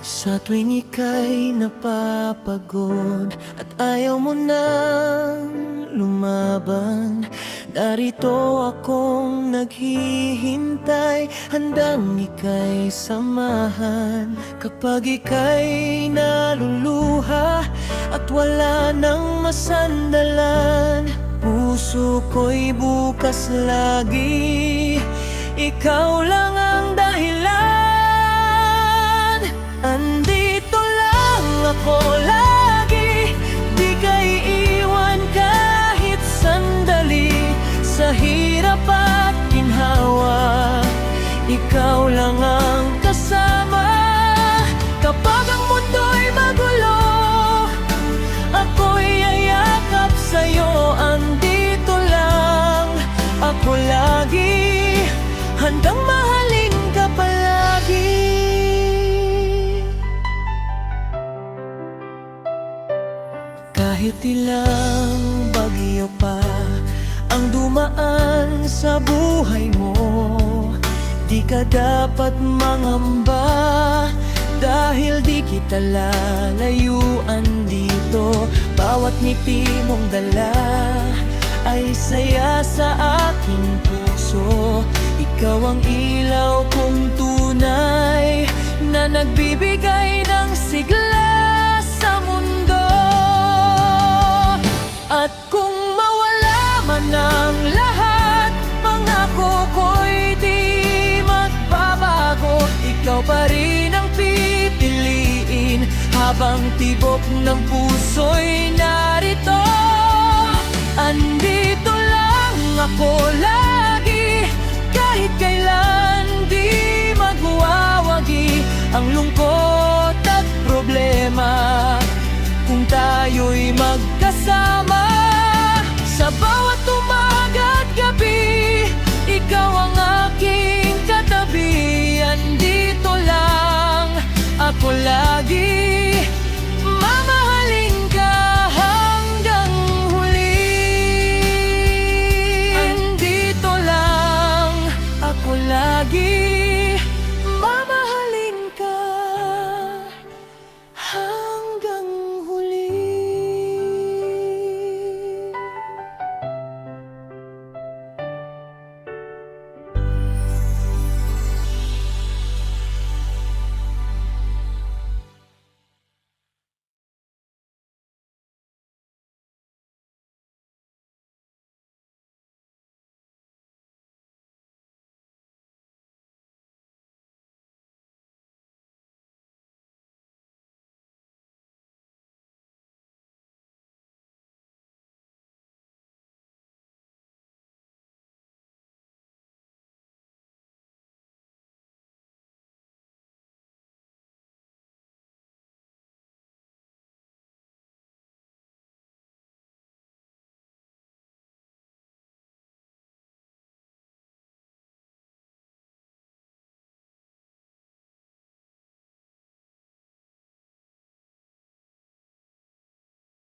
Sa tuwing ika'y napapagod at ayaw mo nang lumaban, narito akong naghihintay, handang ika'y samahan. Kapag ika'y naluluha at wala nang masandalan, puso ko'y bukas lagi, ikaw lang ang dahilan. Andito lang ako lagi, di ka iiwan kahit sandali. Sa hirap at ginhawa, ikaw lang ang kasama. Kapag ang mundo'y magulo, ako'y yayakap sa'yo. Andito lang ako lagi, handang mahalin ka palagi. Kahit ilang bagyo pa ang dumaan sa buhay mo, di ka dapat mangamba, dahil di kita lalayuan dito. Bawat ngiti mong dala ay saya sa aking puso. Ikaw ang ilaw kong tunay na nagbibigay ng sigla sa mundo. At kung mawala man ang lahat, pangako ko'y di magbabago. Ikaw pa rin ang pipiliin habang tibok ng puso'y narito. Andito lang ako lagi, kahit kailan di magwawagi ang lungkot at problema. Kung tayo'y magkasama, sa bawat umaga at gabi, ikaw ang